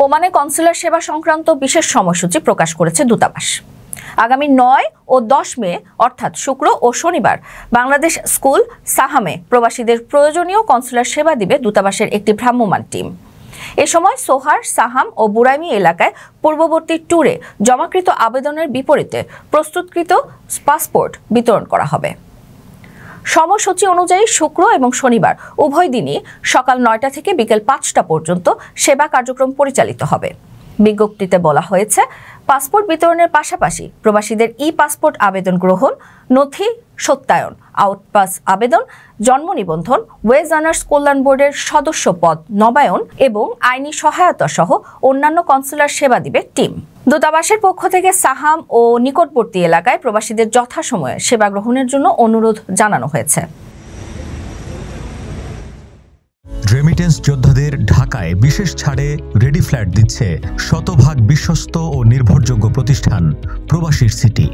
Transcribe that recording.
ওমানে কনসুলার সেবা সংক্রান্ত বিশেষ সময়সূচি প্রকাশ করেছে দূতাবাস। আগামী 9 ও 10 মে অর্থাৎ শুক্র ও শনিবার বাংলাদেশ স্কুল সাহামে প্রবাসীদের প্রয়োজনীয় কনসুলার সেবা দিবে দূতাবাসের একটি ভ্রাম্যমাণ টিম। এ সময় সোহার, সাহাম ও বুরাইমি এলাকায় পূর্ববর্তী ট্যুরে জমাকৃত আবেদনের বিপরীতে প্রস্তুতকৃত পাসপোর্ট বিতরণ করা হবে। সময়সূচি অনুযায়ী শুক্র এবং শনিবার উভয় দিনই সকাল 9টা থেকে বিকেল 5টা পর্যন্ত সেবা কার্যক্রম পরিচালিত হবে। বিজ্ঞপ্তিতে বলা হয়েছে, পাসপোর্ট বিতরণের পাশাপাশি প্রবাসীদের ই-পাসপোর্ট আবেদন গ্রহণ, নথি সত্যায়ন, আউটপাস আবেদন, জন্ম নিবন্ধন, ওয়েজ আর্নার্স কল্যাণ বোর্ডের সদস্য পদ নবায়ন এবং আইনি সহায়তা সহ অন্যান্য কনসুলার সেবা দিবে টিম। দূতাবাসের পক্ষ থেকে সাহাম ও নিকটবর্তী এলাকায় প্রবাসীদের যথাসময়ে সেবা গ্রহণের জন্য অনুরোধ জানানো হয়েছে। রেমিটেন্স যোদ্ধাদের ঢাকায় বিশেষ ছাড়ে রেডি ফ্ল্যাট দিচ্ছে শতভাগ বিশ্বস্ত ও নির্ভরযোগ্য প্রতিষ্ঠান প্রবাসীর সিটি।